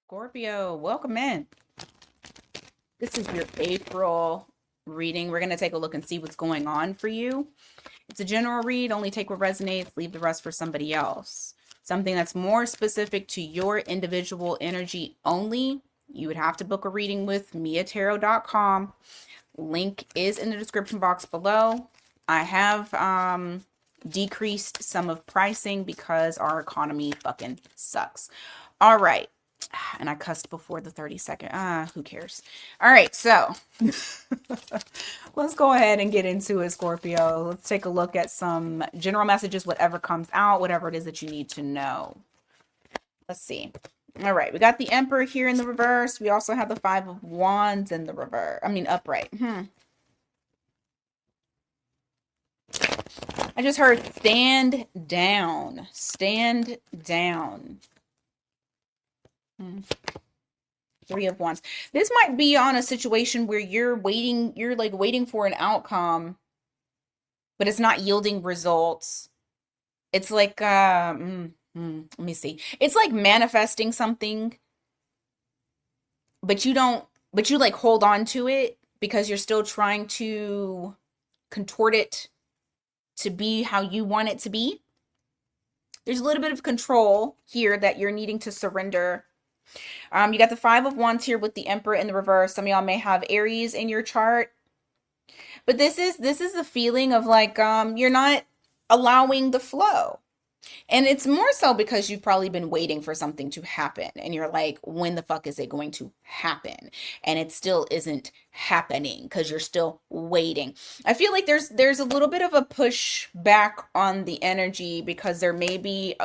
Scorpio, welcome in. This is your April reading. We're going to take a look and see what's going on for you. It's a general read, only take what resonates, leave the rest for somebody else. Something that's more specific to your individual energy only. You would have to book a reading with miatarot.com. Link is in the description box below. I have decreased some of pricing because our economy fucking sucks. All right. And I cussed before the 30-second. Who cares? All right, so let's go ahead and get into it, Scorpio. Let's take a look at some general messages, whatever comes out, whatever it is that you need to know. Let's see. All right, we got the Emperor here in the reverse. We also have the Five of Wands in the reverse. I mean, upright. I just heard stand down. Stand down. Three of Wands. This might be on a situation where you're waiting for an outcome, but it's not yielding results. It's like, let me see. It's like manifesting something, but you like hold on to it because you're still trying to contort it to be how you want it to be. There's a little bit of control here that you're needing to surrender. You got the Five of Wands here with the Emperor in the reverse. Some of y'all may have Aries in your chart. But this is the feeling of like you're not allowing the flow. And it's more so because you've probably been waiting for something to happen. And you're like, when the fuck is it going to happen? And it still isn't happening because you're still waiting. I feel like there's a little bit of a push back on the energy because there may be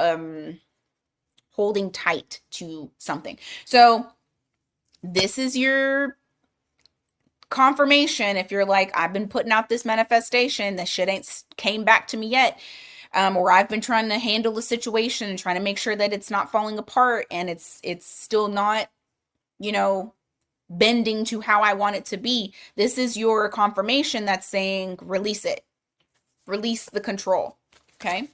holding tight to something. So this is your confirmation. If you're like, I've been putting out this manifestation, that shit ain't came back to me yet. Or I've been trying to handle the situation and trying to make sure that it's not falling apart and it's still not, bending to how I want it to be. This is your confirmation that's saying, release it. Release the control. Okay.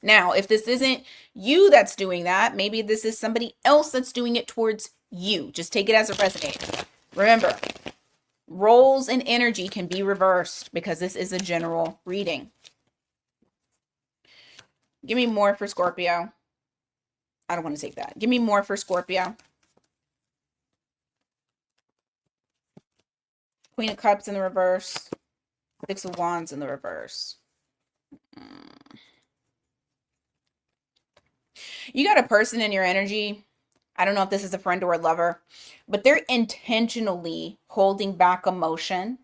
Now, if this isn't you that's doing that, maybe this is somebody else that's doing it towards you. Just take it as a resonator. Remember, roles and energy can be reversed because this is a general reading. Give me more for Scorpio. I don't want to take that. Give me more for Scorpio. Queen of Cups in the reverse. Six of Wands in the reverse. You got a person in your energy. I don't know if this is a friend or a lover, but they're intentionally holding back emotion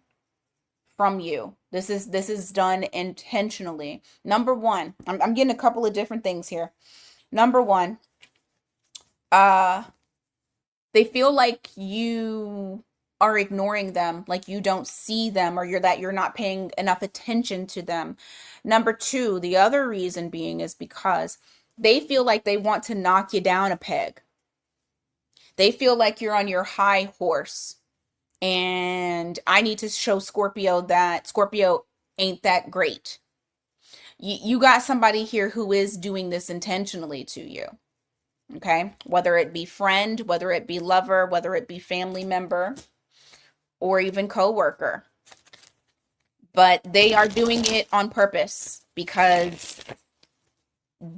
from you. This is done intentionally. Number one, I'm getting a couple of different things here. Number one, they feel like you are ignoring them, like you don't see them, or you're not paying enough attention to them. Number two, the other reason being is because they feel like they want to knock you down a peg. They feel like you're on your high horse. And I need to show Scorpio that Scorpio ain't that great. You got somebody here who is doing this intentionally to you. Okay? Whether it be friend, whether it be lover, whether it be family member, or even coworker. But they are doing it on purpose because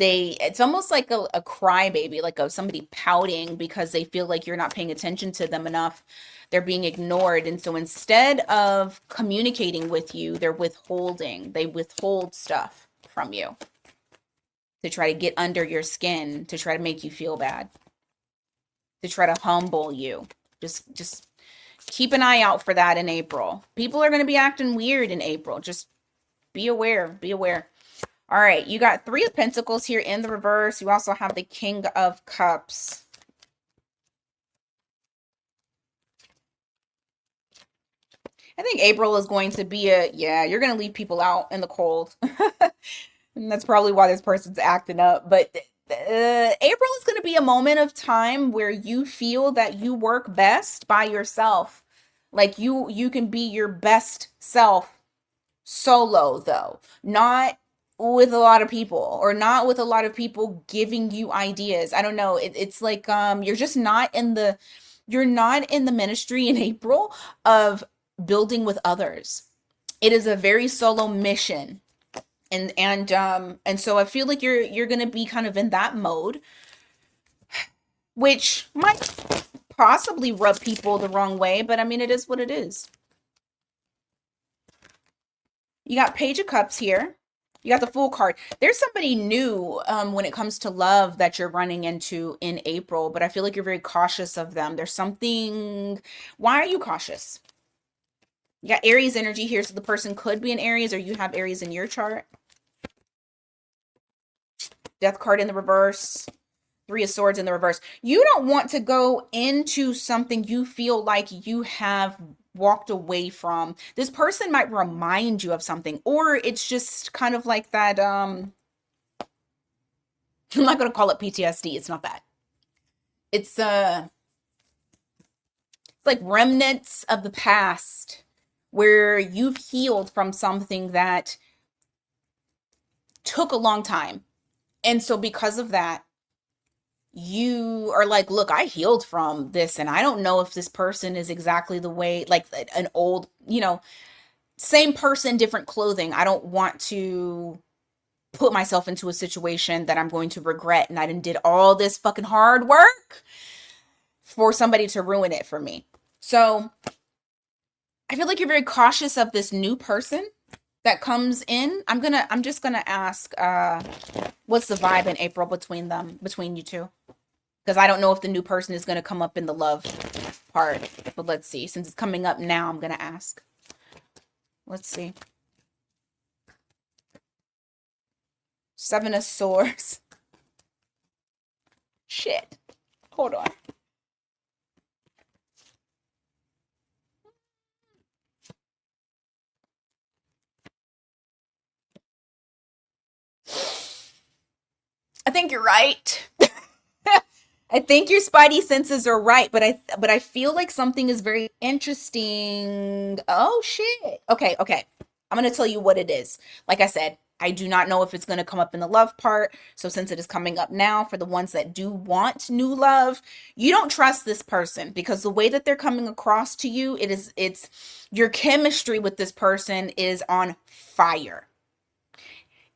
it's almost like a crybaby, like somebody pouting because they feel like you're not paying attention to them enough. They're being ignored. And so instead of communicating with you, they're withholding. They withhold stuff from you to try to get under your skin, to try to make you feel bad, to try to humble you. Just keep an eye out for that in April. People are going to be acting weird in April. Just be aware. Be aware. All right, you got Three of Pentacles here in the reverse. You also have the King of Cups. I think April is going to be you're going to leave people out in the cold. And that's probably why this person's acting up. But April is going to be a moment of time where you feel that you work best by yourself. Like you can be your best self solo, though. Not with a lot of people, or not with a lot of people giving you ideas. I don't know. It's like you're just not in the you're not in the ministry in April of building with others. It is a very solo mission. And so I feel like you're going to be kind of in that mode, which might possibly rub people the wrong way, but I mean it is what it is. You got Page of Cups here. You got the Fool card. There's somebody new when it comes to love that you're running into in April, but I feel like you're very cautious of them. There's something. Why are you cautious? You got Aries energy here, so the person could be an Aries, or you have Aries in your chart. Death card in the reverse. Three of Swords in the reverse. You don't want to go into something you feel like you have walked away from. This person might remind you of something, or it's just kind of like that. I'm not going to call it PTSD. It's not that. It's like remnants of the past where you've healed from something that took a long time. And so because of that, you are like, look, I healed from this, and I don't know if this person is exactly the way, like an old, same person, different clothing. I don't want to put myself into a situation that I'm going to regret, and I did all this fucking hard work for somebody to ruin it for me. So I feel like you're very cautious of this new person that comes in. I'm just gonna ask, what's the vibe in April between you two? Because I don't know if the new person is gonna come up in the love part, but let's see. Since it's coming up now, I'm gonna ask. Let's see. Seven of Swords. Shit. Hold on. I think you're right. I think your spidey senses are right, but I feel like something is very interesting. Oh shit. Okay. I'm going to tell you what it is. Like I said, I do not know if it's going to come up in the love part. So since it is coming up now, for the ones that do want new love, you don't trust this person because the way that they're coming across to you, it's your chemistry with this person is on fire.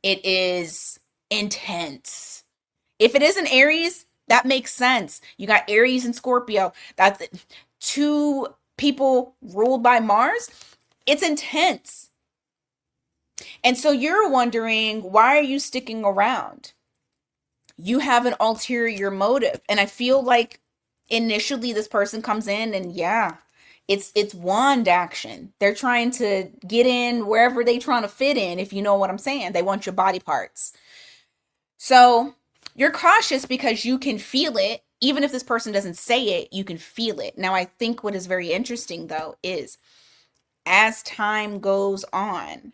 It is intense. If it is an Aries, that makes sense. You got Aries and Scorpio. That's two people ruled by Mars. It's intense. And so you're wondering, why are you sticking around? You have an ulterior motive. And I feel like initially this person comes in and yeah, it's wand action. They're trying to get in wherever they trying to fit in, if you know what I'm saying. They want your body parts. So you're cautious because you can feel it. Even if this person doesn't say it, you can feel it. Now, I think what is very interesting, though, is as time goes on,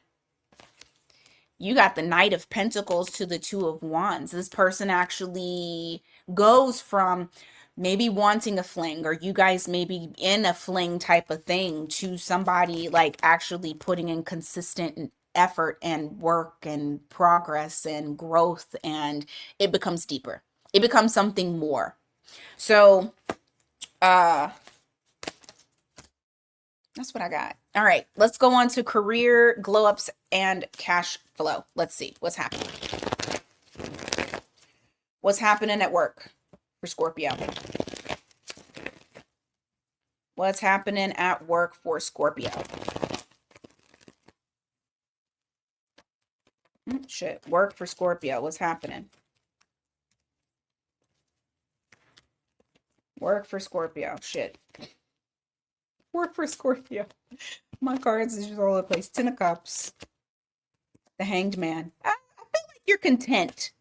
you got the Knight of Pentacles to the Two of Wands. This person actually goes from maybe wanting a fling, or you guys maybe in a fling type of thing, to somebody like actually putting in consistent effort and work and progress and growth, and it becomes deeper. It becomes something more. So, that's what I got. All right, let's go on to career, glow ups, and cash flow. Let's see what's happening. What's happening at work for Scorpio? What's happening at work for Scorpio? Shit, work for Scorpio. What's happening? Work for Scorpio. Shit. Work for Scorpio. My cards is just all over the place. Ten of Cups. The Hanged Man. I feel like you're content.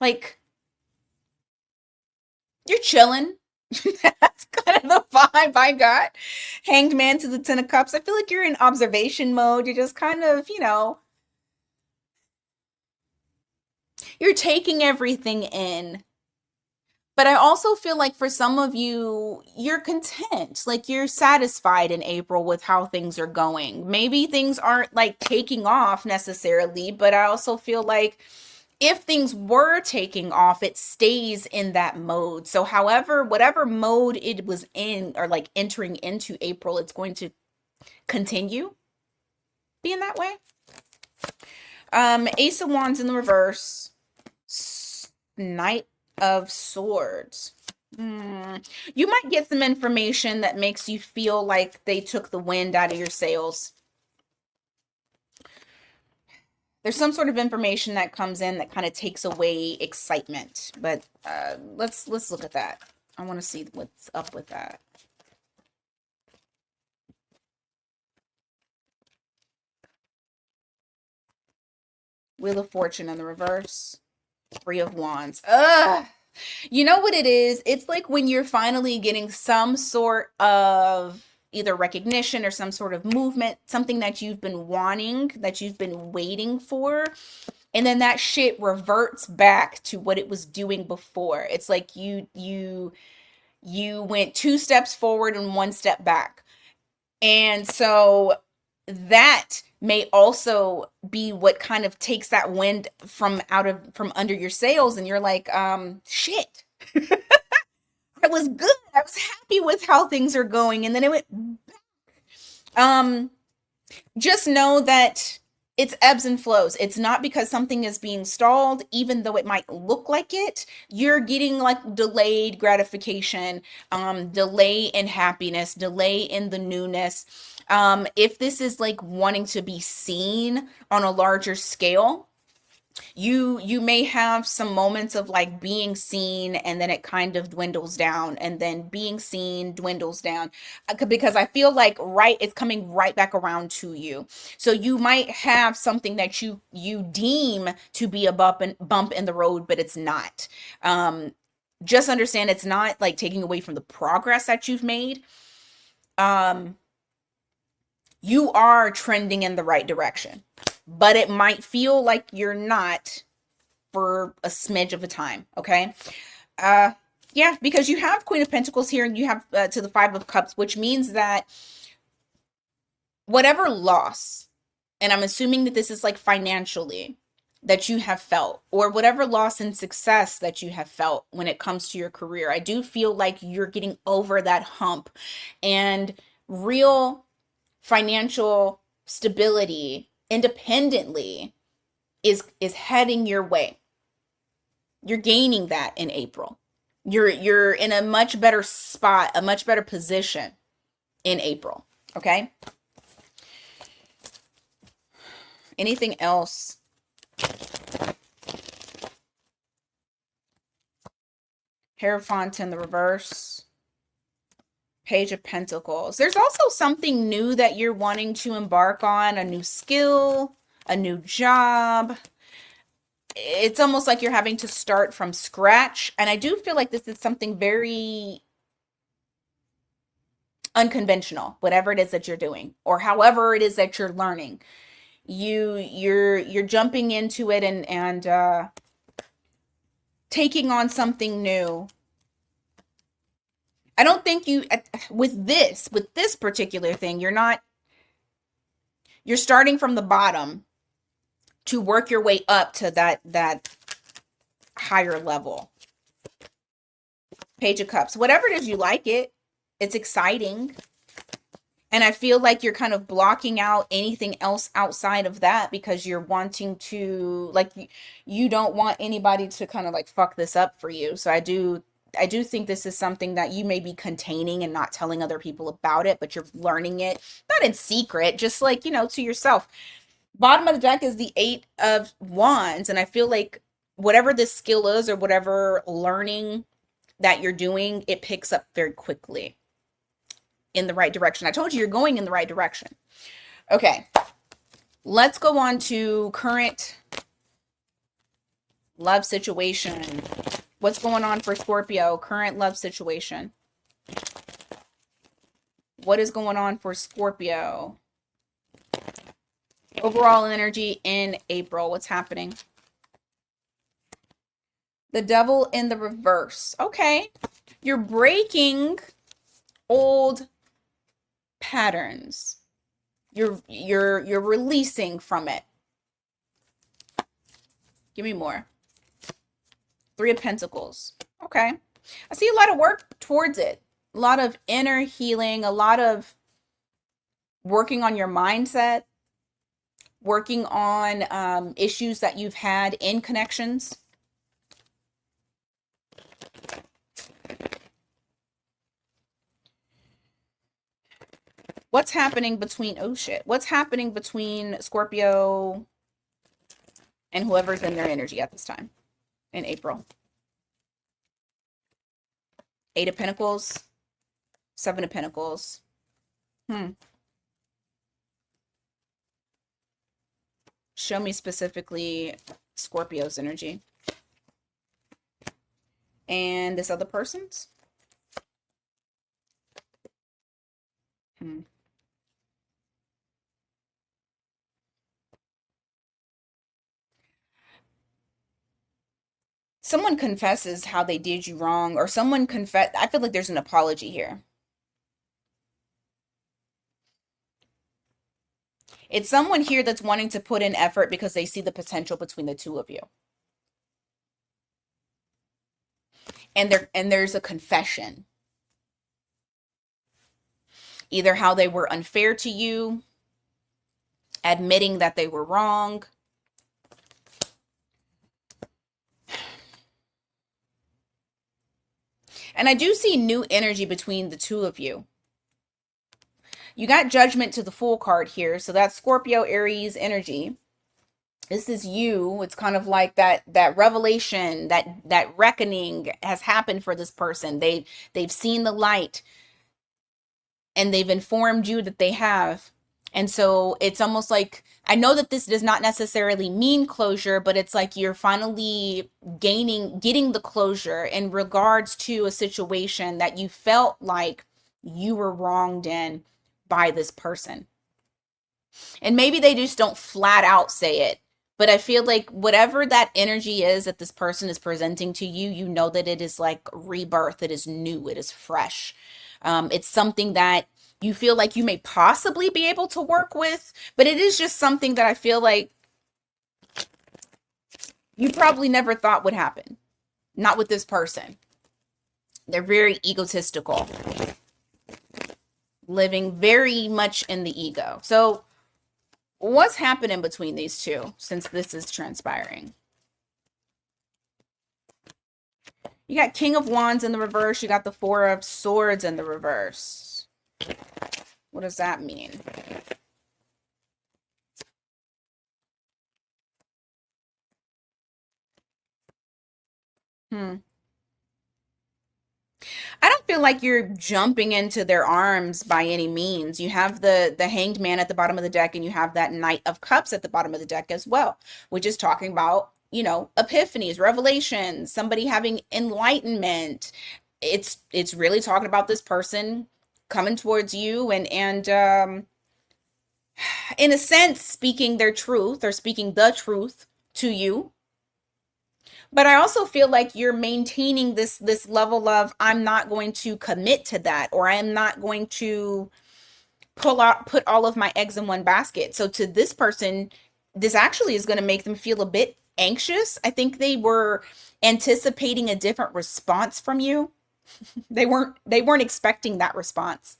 Like, you're chilling. That's kind of the vibe I got. Hanged Man to the Ten of Cups. I feel like you're in observation mode. You're just kind of, you're taking everything in. But I also feel like for some of you, you're content. Like you're satisfied in April with how things are going. Maybe things aren't like taking off necessarily, but I also feel like if things were taking off, it stays in that mode. So, however, whatever mode it was in or like entering into April, it's going to continue being that way. Ace of Wands in the reverse, Knight of Swords. You might get some information that makes you feel like they took the wind out of your sails. There's some sort of information that comes in that kind of takes away excitement. But let's look at that. I want to see what's up with that. Wheel of Fortune in the reverse. Three of Wands. Ugh. You know what it is? It's like when you're finally getting some sort of either recognition or some sort of movement, something that you've been wanting, that you've been waiting for, and then that shit reverts back to what it was doing before. It's like you went 2 steps forward and 1 step back. And so that may also be what kind of takes that wind from under your sails, and you're like, shit. I was good. I was happy with how things are going, and then it went back. Just know that it's ebbs and flows. It's not because something is being stalled, even though it might look like it. You're getting like delayed gratification, delay in happiness, delay in the newness. If this is like wanting to be seen on a larger scale, you may have some moments of like being seen, and then it kind of dwindles down, and then being seen dwindles down, because I feel like it's coming right back around to you. So you might have something that you deem to be a bump in the road, but it's not. Just understand it's not like taking away from the progress that you've made. You are trending in the right direction, but it might feel like you're not for a smidge of a time. Okay. Yeah, because you have Queen of Pentacles here, and you have to the Five of Cups, which means that whatever loss, and I'm assuming that this is like financially, that you have felt, or whatever loss in success that you have felt when it comes to your career, I do feel like you're getting over that hump, and real financial stability independently is heading your way. You're gaining that in April. You're in a much better spot, a much better position in April. Okay? Anything else? Hierophant in the reverse. Page of Pentacles. There's also something new that you're wanting to embark on, a new skill, a new job. It's almost like you're having to start from scratch. And I do feel like this is something very unconventional, whatever it is that you're doing, or however it is that you're learning. You're jumping into it and taking on something new. I don't think with this particular thing, you're starting from the bottom to work your way up to that higher level. Page of Cups. Whatever it is, you like it. It's exciting. And I feel like you're kind of blocking out anything else outside of that, because you're wanting to, like, you don't want anybody to kind of like fuck this up for you. So I do think this is something that you may be containing and not telling other people about it, but you're learning it, not in secret, just like, to yourself. Bottom of the deck is the Eight of Wands. And I feel like whatever this skill is, or whatever learning that you're doing, it picks up very quickly in the right direction. I told you you're going in the right direction. Okay. Let's go on to current love situation. What's going on for Scorpio? Current love situation. What is going on for Scorpio? Overall energy in April. What's happening? The devil in the reverse. Okay. You're breaking old patterns. You're releasing from it. Give me more. Three of Pentacles. Okay. I see a lot of work towards it. A lot of inner healing, a lot of working on your mindset, working on issues that you've had in connections. What's happening between, oh shit, what's happening between Scorpio and whoever's in their energy at this time in April? Eight of Pentacles, Seven of Pentacles. Show me specifically Scorpio's energy. And this other person's? Someone confesses how they did you wrong, or someone confess. I feel like there's an apology here. It's someone here that's wanting to put in effort because they see the potential between the two of you. And there's a confession. Either how they were unfair to you, admitting that they were wrong. And I do see new energy between the two of you. You got Judgment to the Fool card here. So that's Scorpio, Aries energy. This is you. It's kind of like that revelation, that reckoning has happened for this person. They've seen the light and they've informed you that they have. And so it's almost like, I know that this does not necessarily mean closure, but it's like you're finally getting the closure in regards to a situation that you felt like you were wronged in by this person. And maybe they just don't flat out say it, but I feel like whatever that energy is that this person is presenting to you, you know that it is like rebirth, it is new, it is fresh. It's something that you feel like you may possibly be able to work with, but it is just something that I feel like you probably never thought would happen. Not with this person. They're very egotistical, living very much in the ego. So what's happening between these two since this is transpiring? You got King of Wands in the reverse. You got the Four of Swords in the reverse. What does that mean? I don't feel like you're jumping into their arms by any means. You have the Hanged Man at the bottom of the deck, and you have that Knight of Cups at the bottom of the deck as well, which is talking about, you know, epiphanies, revelations, somebody having enlightenment. It's really talking about this person coming towards you and in a sense speaking their truth or speaking the truth to you. But I also feel like you're maintaining this level of, I'm not going to commit to that, or I'm not going to put all of my eggs in one basket. So to this person, this actually is going to make them feel a bit anxious. I think they were anticipating a different response from you. They weren't expecting that response.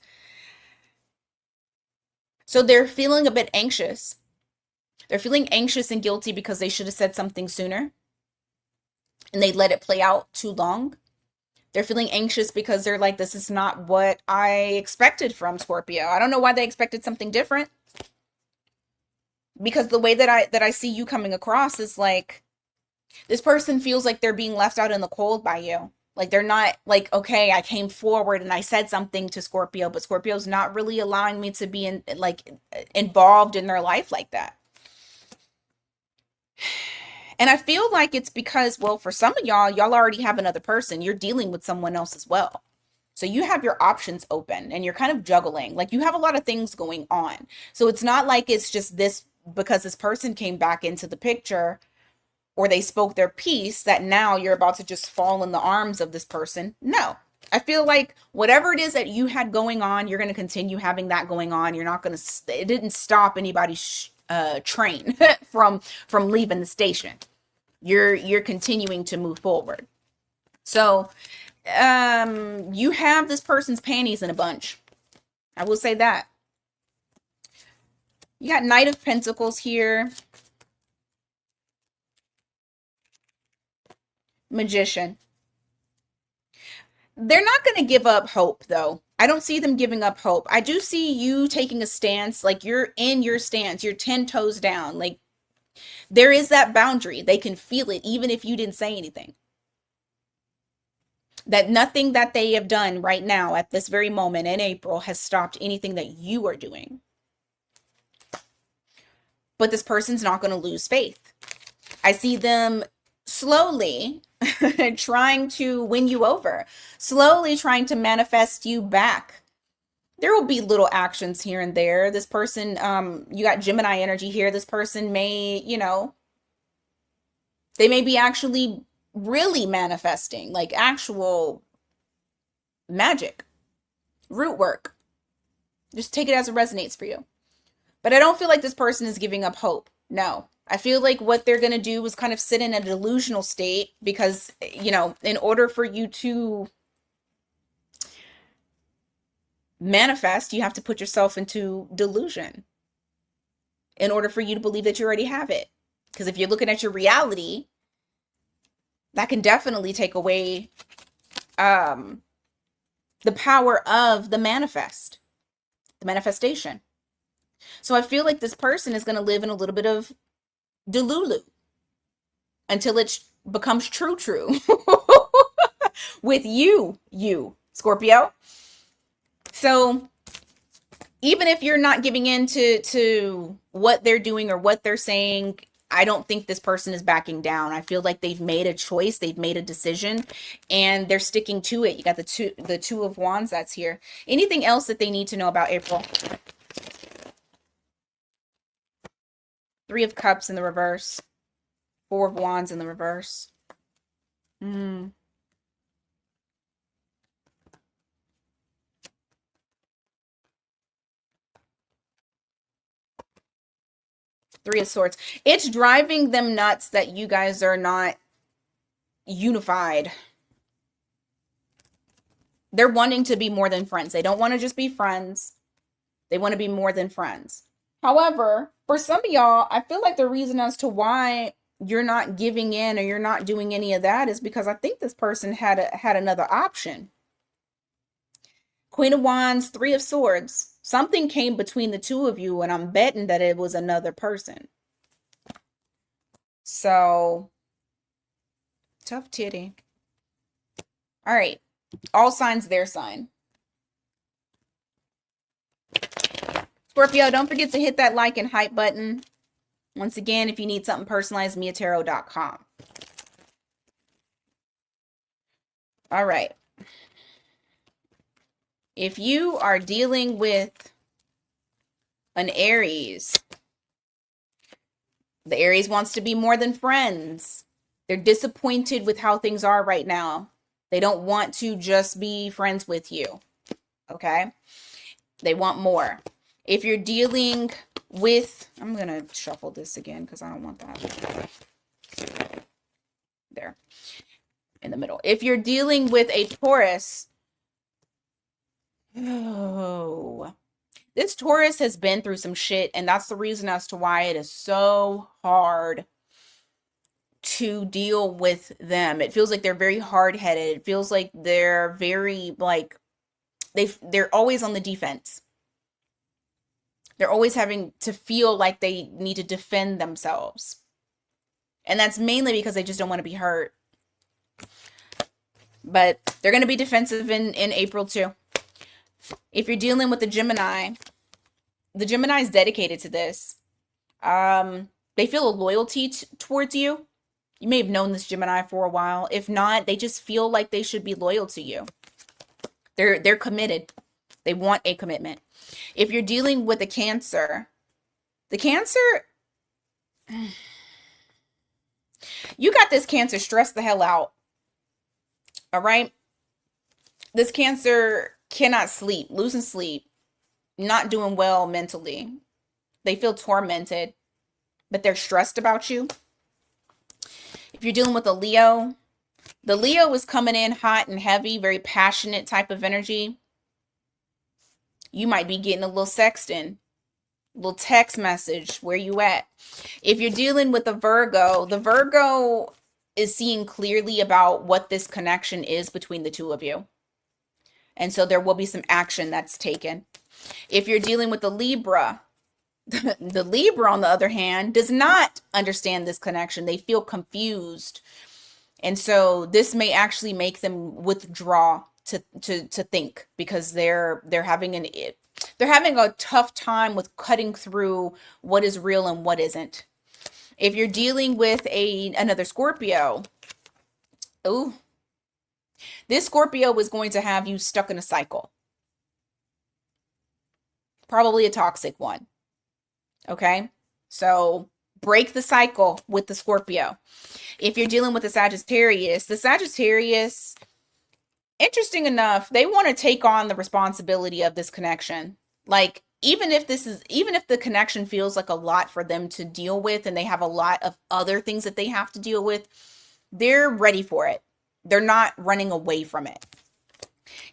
So they're feeling a bit anxious. They're feeling anxious and guilty because they should have said something sooner and they let it play out too long. They're feeling anxious because they're like, this is not what I expected from Scorpio. I don't know why they expected something different. Because the way that I see you coming across is like, this person feels like they're being left out in the cold by you. Like they're not like, okay, I came forward and I said something to Scorpio, but Scorpio's not really allowing me to be involved in their life like that. And I feel like it's because, well, for some of y'all already have another person. You're dealing with someone else as well. So you have your options open and you're kind of juggling. Like you have a lot of things going on. So it's not like it's just this because this person came back into the picture. or they spoke their piece, that now you're about to just fall in the arms of this person. No. I feel like whatever it is that you had going on, you're going to continue having that going on. You're not going to, it didn't stop anybody's train from leaving the station. You're continuing to move forward. So, you have this person's panties in a bunch. I will say that. You got Knight of Pentacles here. Magician. They're not going to give up hope, though. I don't see them giving up hope. I do see you taking a stance, like you're in your stance. You're 10 toes down. Like, there is that boundary. They can feel it, even if you didn't say anything. That nothing that they have done right now at this very moment in April has stopped anything that you are doing. But this person's not going to lose faith. I see them slowly trying to win you over, slowly trying to manifest you back. There will be little actions here and there. This person, you got Gemini energy here. This person may, they may be actually really manifesting, like actual magic, root work. Just take it as it resonates for you. But I don't feel like this person is giving up hope. No. I feel like what they're going to do is kind of sit in a delusional state because, in order for you to manifest, you have to put yourself into delusion in order for you to believe that you already have it. Because if you're looking at your reality, that can definitely take away the power of the manifestation. So I feel like this person is going to live in a little bit of delulu until it becomes true with you, Scorpio. So even if you're not giving in to what they're doing or what they're saying, I don't think this person is backing down. I feel like they've made a choice, they've made a decision, and they're sticking to it. You got the two of Wands that's here. Anything else that they need to know about April? Three of Cups in the reverse. Four of Wands in the reverse. Three of Swords. It's driving them nuts that you guys are not unified. They're wanting to be more than friends. They don't want to just be friends. They want to be more than friends. However, for some of y'all, I feel like the reason as to why you're not giving in or you're not doing any of that is because I think this person had another option. Queen of Wands, Three of Swords. Something came between the two of you, and I'm betting that it was another person. So, tough titty. All right. All signs their sign. Scorpio, don't forget to hit that like and hype button. Once again, if you need something personalized, miatarot.com. All right. If you are dealing with an Aries, the Aries wants to be more than friends. They're disappointed with how things are right now. They don't want to just be friends with you. Okay? They want more. If you're dealing with, I'm going to shuffle this again because I don't want that. There. In the middle. If you're dealing with a Taurus, this Taurus has been through some shit, and that's the reason as to why it is so hard to deal with them. It feels like they're very hard-headed. It feels like they're very, like, they're always on the defense. They're always having to feel like they need to defend themselves. And that's mainly because they just don't want to be hurt. But they're going to be defensive in April too. If you're dealing with the Gemini is dedicated to this. They feel a loyalty towards you. You may have known this Gemini for a while. If not, they just feel like they should be loyal to you. They're committed. They want a commitment. If you're dealing with a Cancer, the Cancer, You got this Cancer stressed the hell out. All right. This Cancer cannot sleep, losing sleep, not doing well mentally. They feel tormented, but they're stressed about you. If you're dealing with a Leo, the Leo is coming in hot and heavy, very passionate type of energy. You might be getting a little sexting, little text message, where you at? If you're dealing with the Virgo is seeing clearly about what this connection is between the two of you. And so there will be some action that's taken. If you're dealing with the Libra, the Libra, on the other hand, does not understand this connection. They feel confused. And so this may actually make them withdraw to think, because they're having a tough time with cutting through what is real and what isn't. If you're dealing with another Scorpio, oh, this Scorpio is going to have you stuck in a cycle. Probably a toxic one. Okay? So break the cycle with the Scorpio. If you're dealing with the Sagittarius, interesting enough, they want to take on the responsibility of this connection. Like, even if the connection feels like a lot for them to deal with, and they have a lot of other things that they have to deal with, they're ready for it. They're not running away from it.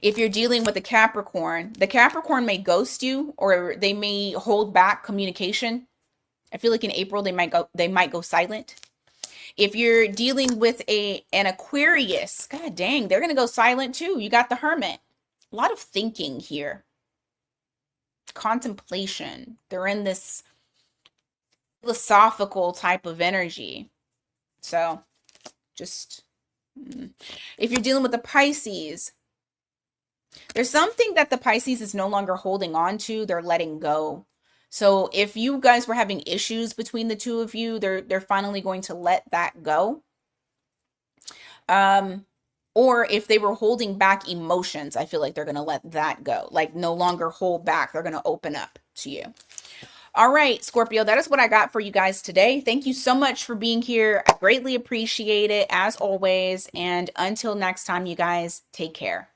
If you're dealing with the Capricorn may ghost you, or they may hold back communication. I feel like in April they might go silent. If you're dealing with an Aquarius, god dang, they're going to go silent too. You got the Hermit. A lot of thinking here. Contemplation. They're in this philosophical type of energy. So, just if you're dealing with the Pisces, there's something that the Pisces is no longer holding on to. They're letting go. So if you guys were having issues between the two of you, they're finally going to let that go. Or if they were holding back emotions, I feel like they're going to let that go. Like, no longer hold back. They're going to open up to you. All right, Scorpio, that is what I got for you guys today. Thank you so much for being here. I greatly appreciate it, as always. And until next time, you guys, take care.